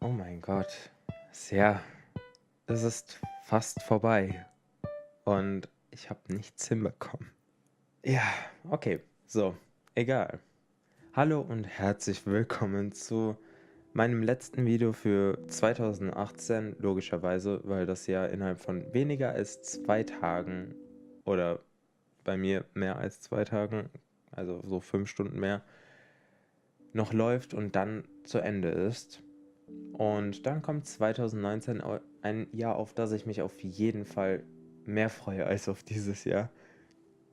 Oh mein Gott. Ja, es ist fast vorbei und ich habe nichts hinbekommen. Ja, okay, so, egal. Hallo und herzlich willkommen zu meinem letzten Video für 2018, logischerweise, weil das ja innerhalb von weniger als 2 Tagen oder bei mir mehr als 2 Tagen, also so 5 Stunden mehr, noch läuft und dann zu Ende ist. Und dann kommt 2019, ein Jahr, auf das ich mich auf jeden Fall mehr freue als auf dieses Jahr.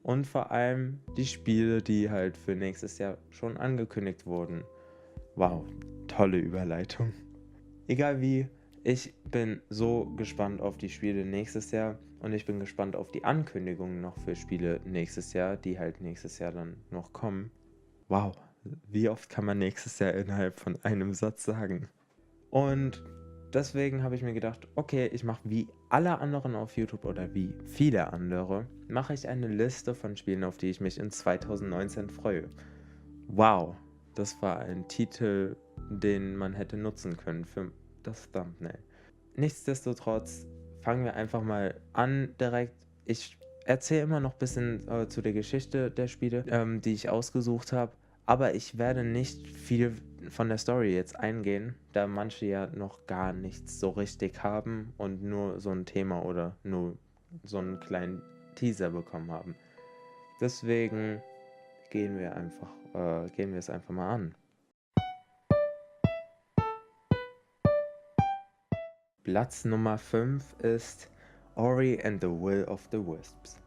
Und vor allem die Spiele, die halt für nächstes Jahr schon angekündigt wurden. Wow, tolle Überleitung. Egal wie, ich bin so gespannt auf die Spiele nächstes Jahr und ich bin gespannt auf die Ankündigungen noch für Spiele nächstes Jahr, die halt nächstes Jahr dann noch kommen. Wow, wie oft kann man nächstes Jahr innerhalb von einem Satz sagen? Und deswegen habe ich mir gedacht, okay, ich mache wie alle anderen auf YouTube oder wie viele andere, mache ich eine Liste von Spielen, auf die ich mich in 2019 freue. Wow, das war ein Titel, den man hätte nutzen können für das Thumbnail. Nichtsdestotrotz fangen wir einfach mal an direkt. Ich erzähle immer noch ein bisschen zu der Geschichte der Spiele, die ich ausgesucht habe, aber ich werde nicht viel von der Story jetzt eingehen, da manche ja noch gar nichts so richtig haben und nur so ein Thema oder nur so einen kleinen Teaser bekommen haben. Deswegen gehen wir es einfach mal an. Platz Nummer 5 ist Ori and the Will of the Wisps.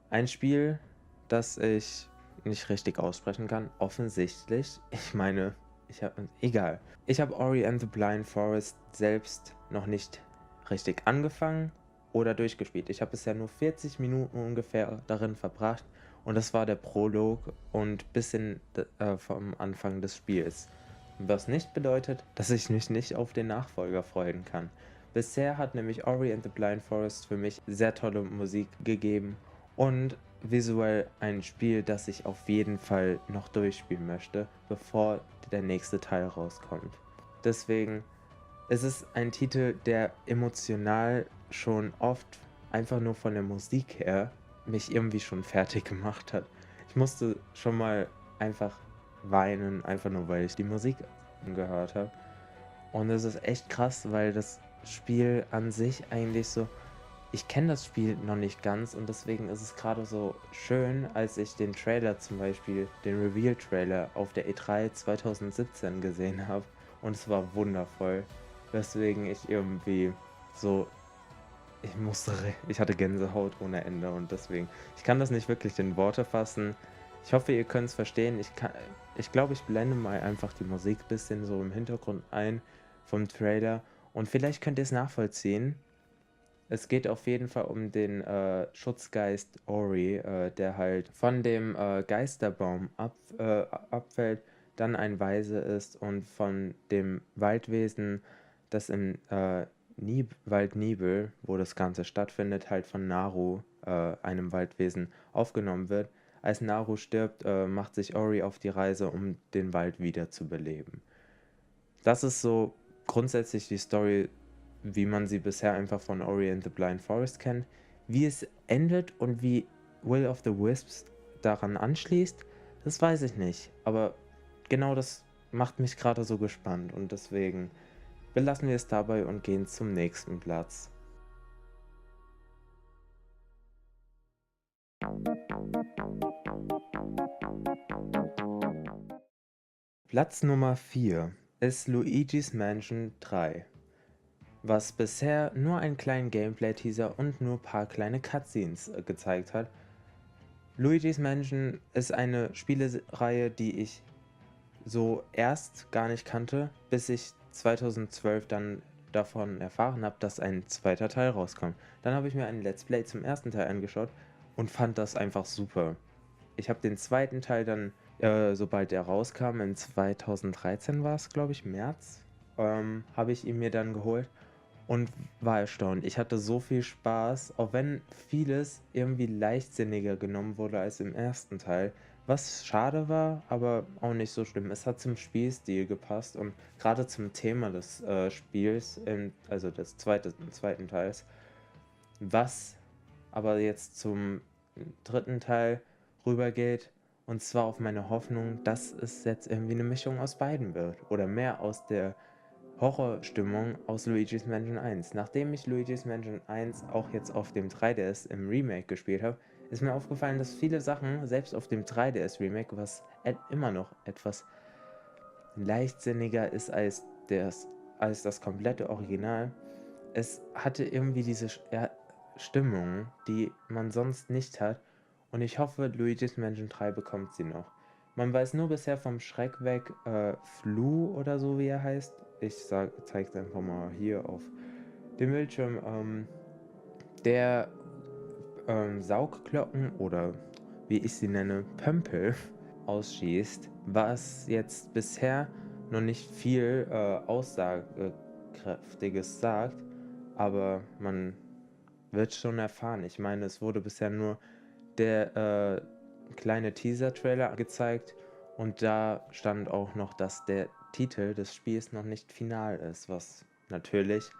Ein Spiel, das ich nicht richtig aussprechen kann, offensichtlich. Ich meine, egal. Ich habe Ori and the Blind Forest selbst noch nicht richtig angefangen oder durchgespielt. Ich habe bisher nur 40 Minuten ungefähr darin verbracht und das war der Prolog und bisschen vom Anfang des Spiels. Was nicht bedeutet, dass ich mich nicht auf den Nachfolger freuen kann. Bisher hat nämlich Ori and the Blind Forest für mich sehr tolle Musik gegeben und visuell ein Spiel, das ich auf jeden Fall noch durchspielen möchte, bevor der nächste Teil rauskommt. Deswegen ist es ein Titel, der emotional schon oft einfach nur von der Musik her mich irgendwie schon fertig gemacht hat. Ich musste schon mal einfach weinen, einfach nur weil ich die Musik gehört habe. Und es ist echt krass, weil das Spiel an sich eigentlich so, ich kenne das Spiel noch nicht ganz und deswegen ist es gerade so schön, als ich den Trailer zum Beispiel, den Reveal-Trailer auf der E3 2017 gesehen habe und es war wundervoll, weswegen ich irgendwie so, ich hatte Gänsehaut ohne Ende und deswegen, ich kann das nicht wirklich in Worte fassen. Ich hoffe, ihr könnt es verstehen. Ich glaube, ich blende mal einfach die Musik ein bisschen so im Hintergrund ein vom Trailer und vielleicht könnt ihr es nachvollziehen. Es geht auf jeden Fall um den Schutzgeist Ori, der halt von dem Geisterbaum abfällt, dann ein Weise ist und von dem Waldwesen, das im Wald Nibel, wo das Ganze stattfindet, halt von Naru, einem Waldwesen, aufgenommen wird. Als Naru stirbt, macht sich Ori auf die Reise, um den Wald wieder zu beleben. Das ist so grundsätzlich die Story, wie man sie bisher einfach von Ori and the Blind Forest kennt. Wie es endet und wie Will of the Wisps daran anschließt, das weiß ich nicht. Aber genau das macht mich gerade so gespannt und deswegen belassen wir es dabei und gehen zum nächsten Platz. Platz Nummer 4 ist Luigi's Mansion 3, was bisher nur einen kleinen Gameplay-Teaser und nur ein paar kleine Cutscenes gezeigt hat. Luigi's Mansion ist eine Spielereihe, die ich so erst gar nicht kannte, bis ich 2012 dann davon erfahren habe, dass ein zweiter Teil rauskommt. Dann habe ich mir ein Let's Play zum ersten Teil angeschaut und fand das einfach super. Ich habe den zweiten Teil dann, sobald er rauskam, in 2013 war es, glaube ich, März, habe ich ihn mir dann geholt und war erstaunt. Ich hatte so viel Spaß, auch wenn vieles irgendwie leichtsinniger genommen wurde als im ersten Teil, was schade war, aber auch nicht so schlimm. Es hat zum Spielstil gepasst und gerade zum Thema des Spiels, also des zweiten Teils, was aber jetzt zum dritten Teil rübergeht, und zwar auf meine Hoffnung, dass es jetzt irgendwie eine Mischung aus beiden wird oder mehr aus der Horrorstimmung aus Luigi's Mansion 1. Nachdem ich Luigi's Mansion 1 auch jetzt auf dem 3DS im Remake gespielt habe, ist mir aufgefallen, dass viele Sachen, selbst auf dem 3DS Remake, was immer noch etwas leichtsinniger ist als das komplette Original, es hatte irgendwie diese Stimmung, die man sonst nicht hat. Und ich hoffe, Luigi's Mansion 3 bekommt sie noch. Man weiß nur bisher vom Schreck weg, Flu oder so wie er heißt. Ich zeige es einfach mal hier auf dem Bildschirm. Der Saugglocken oder wie ich sie nenne, Pömpel ausschießt, was jetzt bisher noch nicht viel Aussagekräftiges sagt, aber man wird schon erfahren. Ich meine, es wurde bisher nur der kleine Teaser-Trailer gezeigt und da stand auch noch, dass der Titel des Spiels noch nicht final ist, was natürlich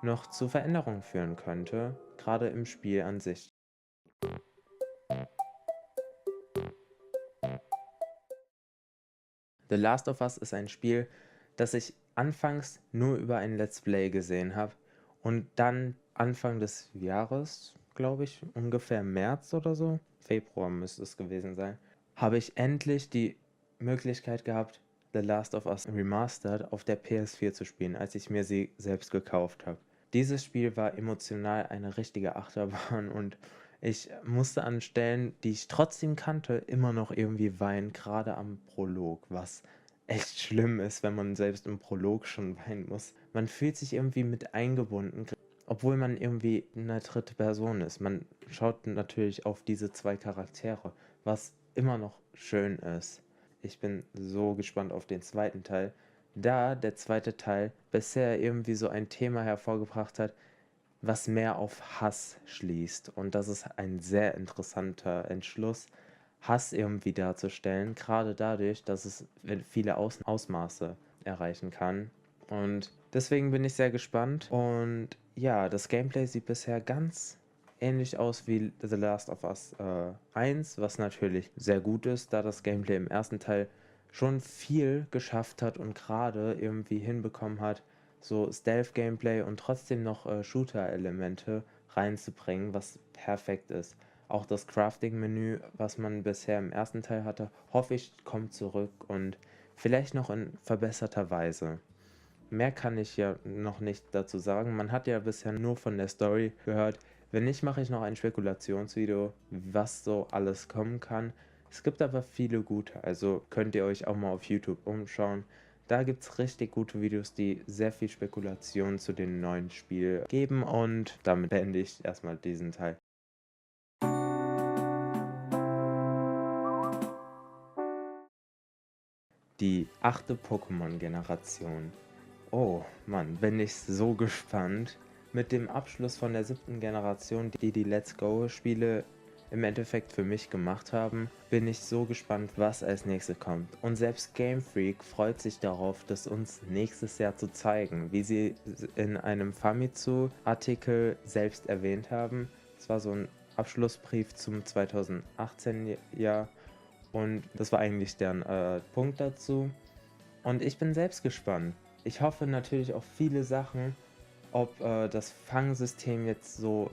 noch zu Veränderungen führen könnte, gerade im Spiel an sich. The Last of Us ist ein Spiel, das ich anfangs nur über ein Let's Play gesehen habe und dann Anfang des Jahres, glaube ich, ungefähr März oder so, Februar müsste es gewesen sein, habe ich endlich die Möglichkeit gehabt, The Last of Us Remastered auf der PS4 zu spielen, als ich mir sie selbst gekauft habe. Dieses Spiel war emotional eine richtige Achterbahn und ich musste an Stellen, die ich trotzdem kannte, immer noch irgendwie weinen, gerade am Prolog, was echt schlimm ist, wenn man selbst im Prolog schon weinen muss. Man fühlt sich irgendwie mit eingebunden, obwohl man irgendwie eine dritte Person ist. Man schaut natürlich auf diese zwei Charaktere, was immer noch schön ist. Ich bin so gespannt auf den zweiten Teil, da der zweite Teil bisher irgendwie so ein Thema hervorgebracht hat, was mehr auf Hass schließt. Und das ist ein sehr interessanter Entschluss, Hass irgendwie darzustellen, gerade dadurch, dass es viele Ausmaße erreichen kann. Und deswegen bin ich sehr gespannt. Und ja, das Gameplay sieht bisher ganz ähnlich aus wie The Last of Us 1, was natürlich sehr gut ist, da das Gameplay im ersten Teil schon viel geschafft hat und gerade irgendwie hinbekommen hat, so Stealth-Gameplay und trotzdem noch Shooter-Elemente reinzubringen, was perfekt ist. Auch das Crafting-Menü, was man bisher im ersten Teil hatte, hoffe ich, kommt zurück und vielleicht noch in verbesserter Weise. Mehr kann ich ja noch nicht dazu sagen. Man hat ja bisher nur von der Story gehört. Wenn nicht, mache ich noch ein Spekulationsvideo, was so alles kommen kann. Es gibt aber viele gute, also könnt ihr euch auch mal auf YouTube umschauen. Da gibt es richtig gute Videos, die sehr viel Spekulation zu dem neuen Spiel geben und damit beende ich erstmal diesen Teil. Die 8. Pokémon-Generation. Oh Mann, bin ich so gespannt. Mit dem Abschluss von der 7. Generation, die Let's Go-Spiele im Endeffekt für mich gemacht haben, bin ich so gespannt, was als nächstes kommt. Und selbst Game Freak freut sich darauf, das uns nächstes Jahr zu zeigen, wie sie in einem Famitsu-Artikel selbst erwähnt haben. Es war so ein Abschlussbrief zum 2018-Jahr und das war eigentlich deren Punkt dazu. Und ich bin selbst gespannt. Ich hoffe natürlich auf viele Sachen, ob das Fangsystem jetzt so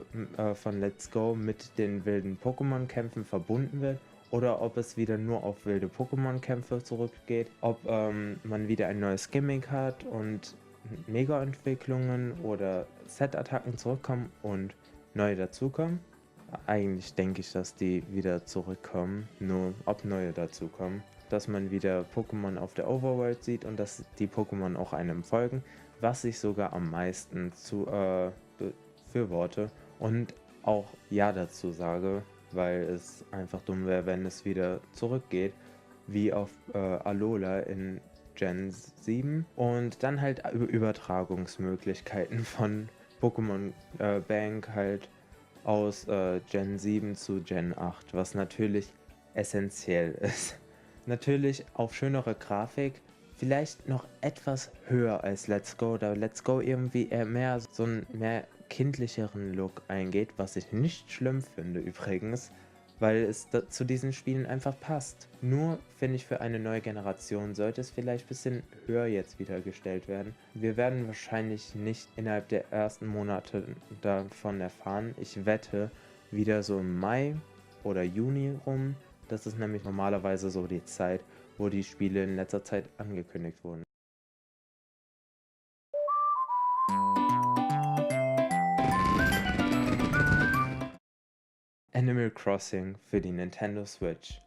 von Let's Go mit den wilden Pokémon-Kämpfen verbunden wird oder ob es wieder nur auf wilde Pokémon-Kämpfe zurückgeht, ob man wieder ein neues Gimmick hat und Mega-Entwicklungen oder Set-Attacken zurückkommen und neue dazukommen. Eigentlich denke ich, dass die wieder zurückkommen, nur ob neue dazukommen. Dass man wieder Pokémon auf der Overworld sieht und dass die Pokémon auch einem folgen, was ich sogar am meisten befürworte und auch ja dazu sage, weil es einfach dumm wäre, wenn es wieder zurückgeht, wie auf Alola in Gen 7 und dann halt Übertragungsmöglichkeiten von Pokémon Bank halt aus Gen 7 zu Gen 8, was natürlich essentiell ist. Natürlich auf schönere Grafik, vielleicht noch etwas höher als Let's Go, da Let's Go irgendwie eher mehr so einen mehr kindlicheren Look eingeht, was ich nicht schlimm finde übrigens, weil es zu diesen Spielen einfach passt. Nur finde ich, für eine neue Generation sollte es vielleicht ein bisschen höher jetzt wieder gestellt werden. Wir werden wahrscheinlich nicht innerhalb der ersten Monate davon erfahren. Ich wette wieder so im Mai oder Juni rum. Das ist nämlich normalerweise so die Zeit, wo die Spiele in letzter Zeit angekündigt wurden. Animal Crossing für die Nintendo Switch.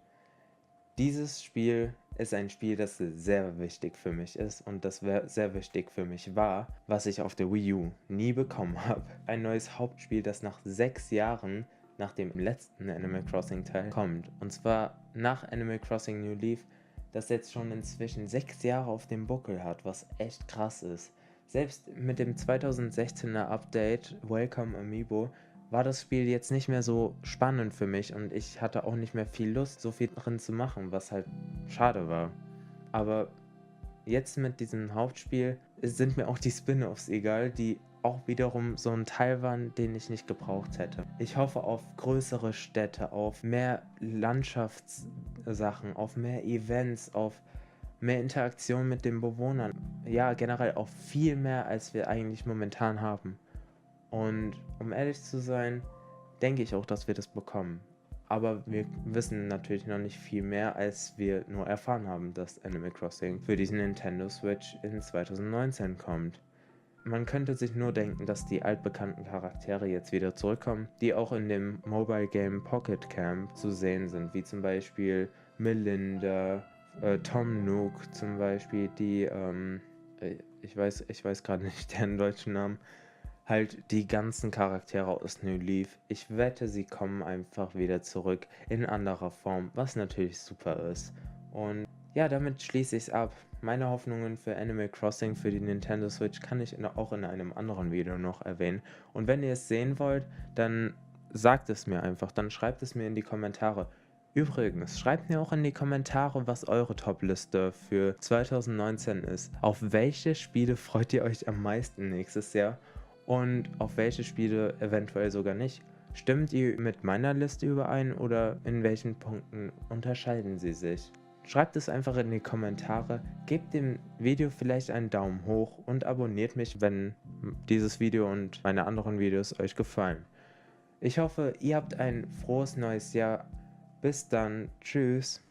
Dieses Spiel ist ein Spiel, das sehr wichtig für mich ist und das sehr wichtig für mich war, was ich auf der Wii U nie bekommen habe. Ein neues Hauptspiel, das nach 6 Jahren nach dem letzten Animal Crossing Teil kommt. Und zwar nach Animal Crossing New Leaf, das jetzt schon inzwischen 6 Jahre auf dem Buckel hat, was echt krass ist. Selbst mit dem 2016er Update Welcome Amiibo war das Spiel jetzt nicht mehr so spannend für mich und ich hatte auch nicht mehr viel Lust, so viel drin zu machen, was halt schade war. Aber jetzt mit diesem Hauptspiel sind mir auch die Spin-offs egal, die auch wiederum so ein Teil waren, den ich nicht gebraucht hätte. Ich hoffe auf größere Städte, auf mehr Landschaftssachen, auf mehr Events, auf mehr Interaktion mit den Bewohnern. Ja, generell auf viel mehr, als wir eigentlich momentan haben. Und um ehrlich zu sein, denke ich auch, dass wir das bekommen. Aber wir wissen natürlich noch nicht viel mehr, als wir nur erfahren haben, dass Animal Crossing für diesen Nintendo Switch in 2019 kommt. Man könnte sich nur denken, dass die altbekannten Charaktere jetzt wieder zurückkommen, die auch in dem Mobile Game Pocket Camp zu sehen sind, wie zum Beispiel Melinda, Tom Nook zum Beispiel, ich weiß gerade nicht deren deutschen Namen, halt die ganzen Charaktere aus New Leaf. Ich wette, sie kommen einfach wieder zurück in anderer Form, was natürlich super ist. Und ja, damit schließe ich es ab. Meine Hoffnungen für Animal Crossing für die Nintendo Switch kann ich auch in einem anderen Video noch erwähnen. Und wenn ihr es sehen wollt, dann sagt es mir einfach, dann schreibt es mir in die Kommentare. Übrigens, schreibt mir auch in die Kommentare, was eure Top-Liste für 2019 ist. Auf welche Spiele freut ihr euch am meisten nächstes Jahr? Und auf welche Spiele eventuell sogar nicht? Stimmt ihr mit meiner Liste überein oder in welchen Punkten unterscheiden sie sich? Schreibt es einfach in die Kommentare, gebt dem Video vielleicht einen Daumen hoch und abonniert mich, wenn dieses Video und meine anderen Videos euch gefallen. Ich hoffe, ihr habt ein frohes neues Jahr. Bis dann, tschüss.